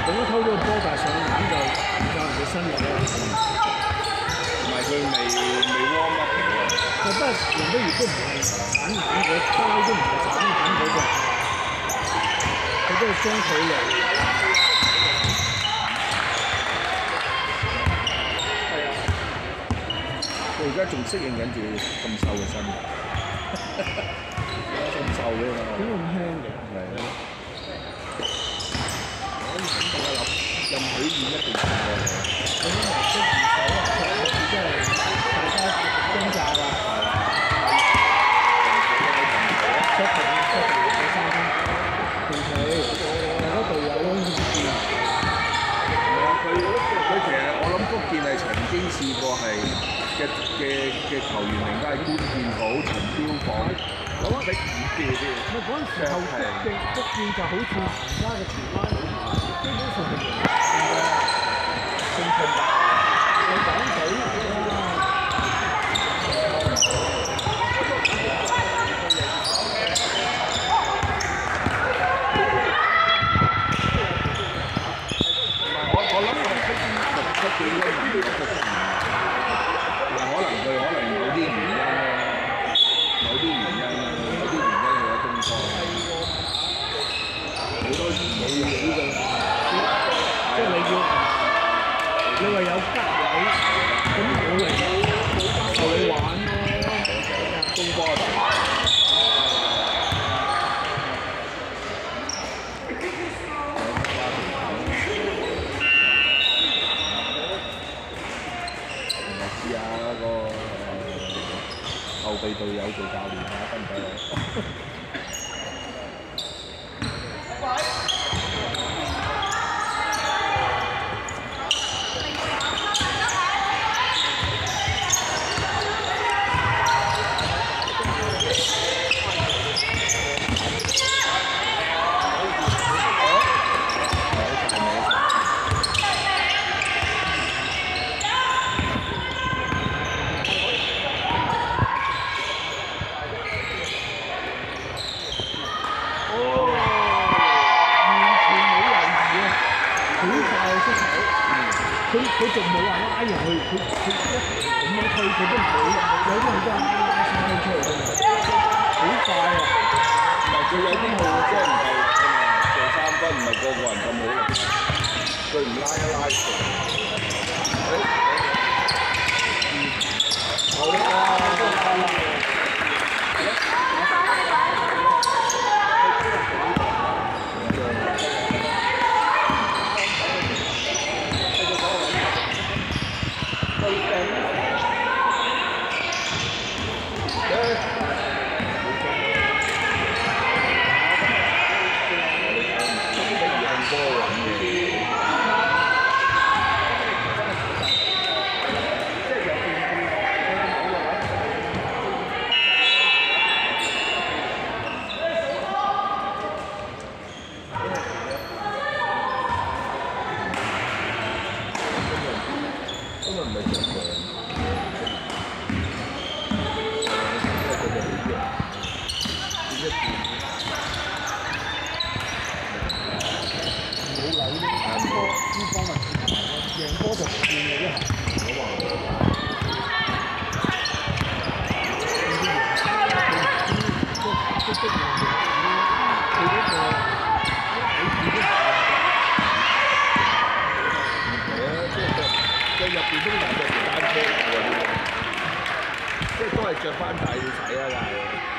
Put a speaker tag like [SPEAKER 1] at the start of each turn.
[SPEAKER 1] 咁樣偷咗個波，但係上籃就教人哋新嘅咧。
[SPEAKER 2] 同埋佢未 warm up 嚟喎。
[SPEAKER 1] 不過林德如都唔係散眼嗰包都唔係散眼嗰隻，佢都係雙腿嚟。係啊，
[SPEAKER 2] 佢而家仲適應緊住咁瘦嘅身，咁瘦嘅嘛。
[SPEAKER 1] 點解咁輕嘅？
[SPEAKER 2] 係啊。可以肯定啊，任許願一定成過嚟。
[SPEAKER 1] 咁樣模式二手真係大家掙扎㗎。出平嘅三分，平皮，大家隊友都好似見。
[SPEAKER 2] 係啊，佢其實我諗福建係曾經試過係嘅球員名單係官建好、陳標榜、林碧宇嘅啲。
[SPEAKER 1] 咪嗰陣時候福建就好似而家嘅荃灣，基本上係成群嘅港隊。
[SPEAKER 2] 我諗福建應該唔係福建，但可能有啲原因啦，有啲原因去咗東方，好多年冇嘢㗎啦。
[SPEAKER 1] 即係你話有吉位，咁我嚟就你玩咯，
[SPEAKER 2] 東方大。試下個後備隊友做教練啊，得唔得啊？
[SPEAKER 1] 佢仲冇話拉入去，佢咁樣推佢都唔會，有啲人真係拉伸出嚟㗎嘛，好快啊！
[SPEAKER 2] 唔係佢有啲號即係唔係做三分，唔係個人咁好力，佢唔拉一拉佢。好啦。着翻大要洗啊，但係。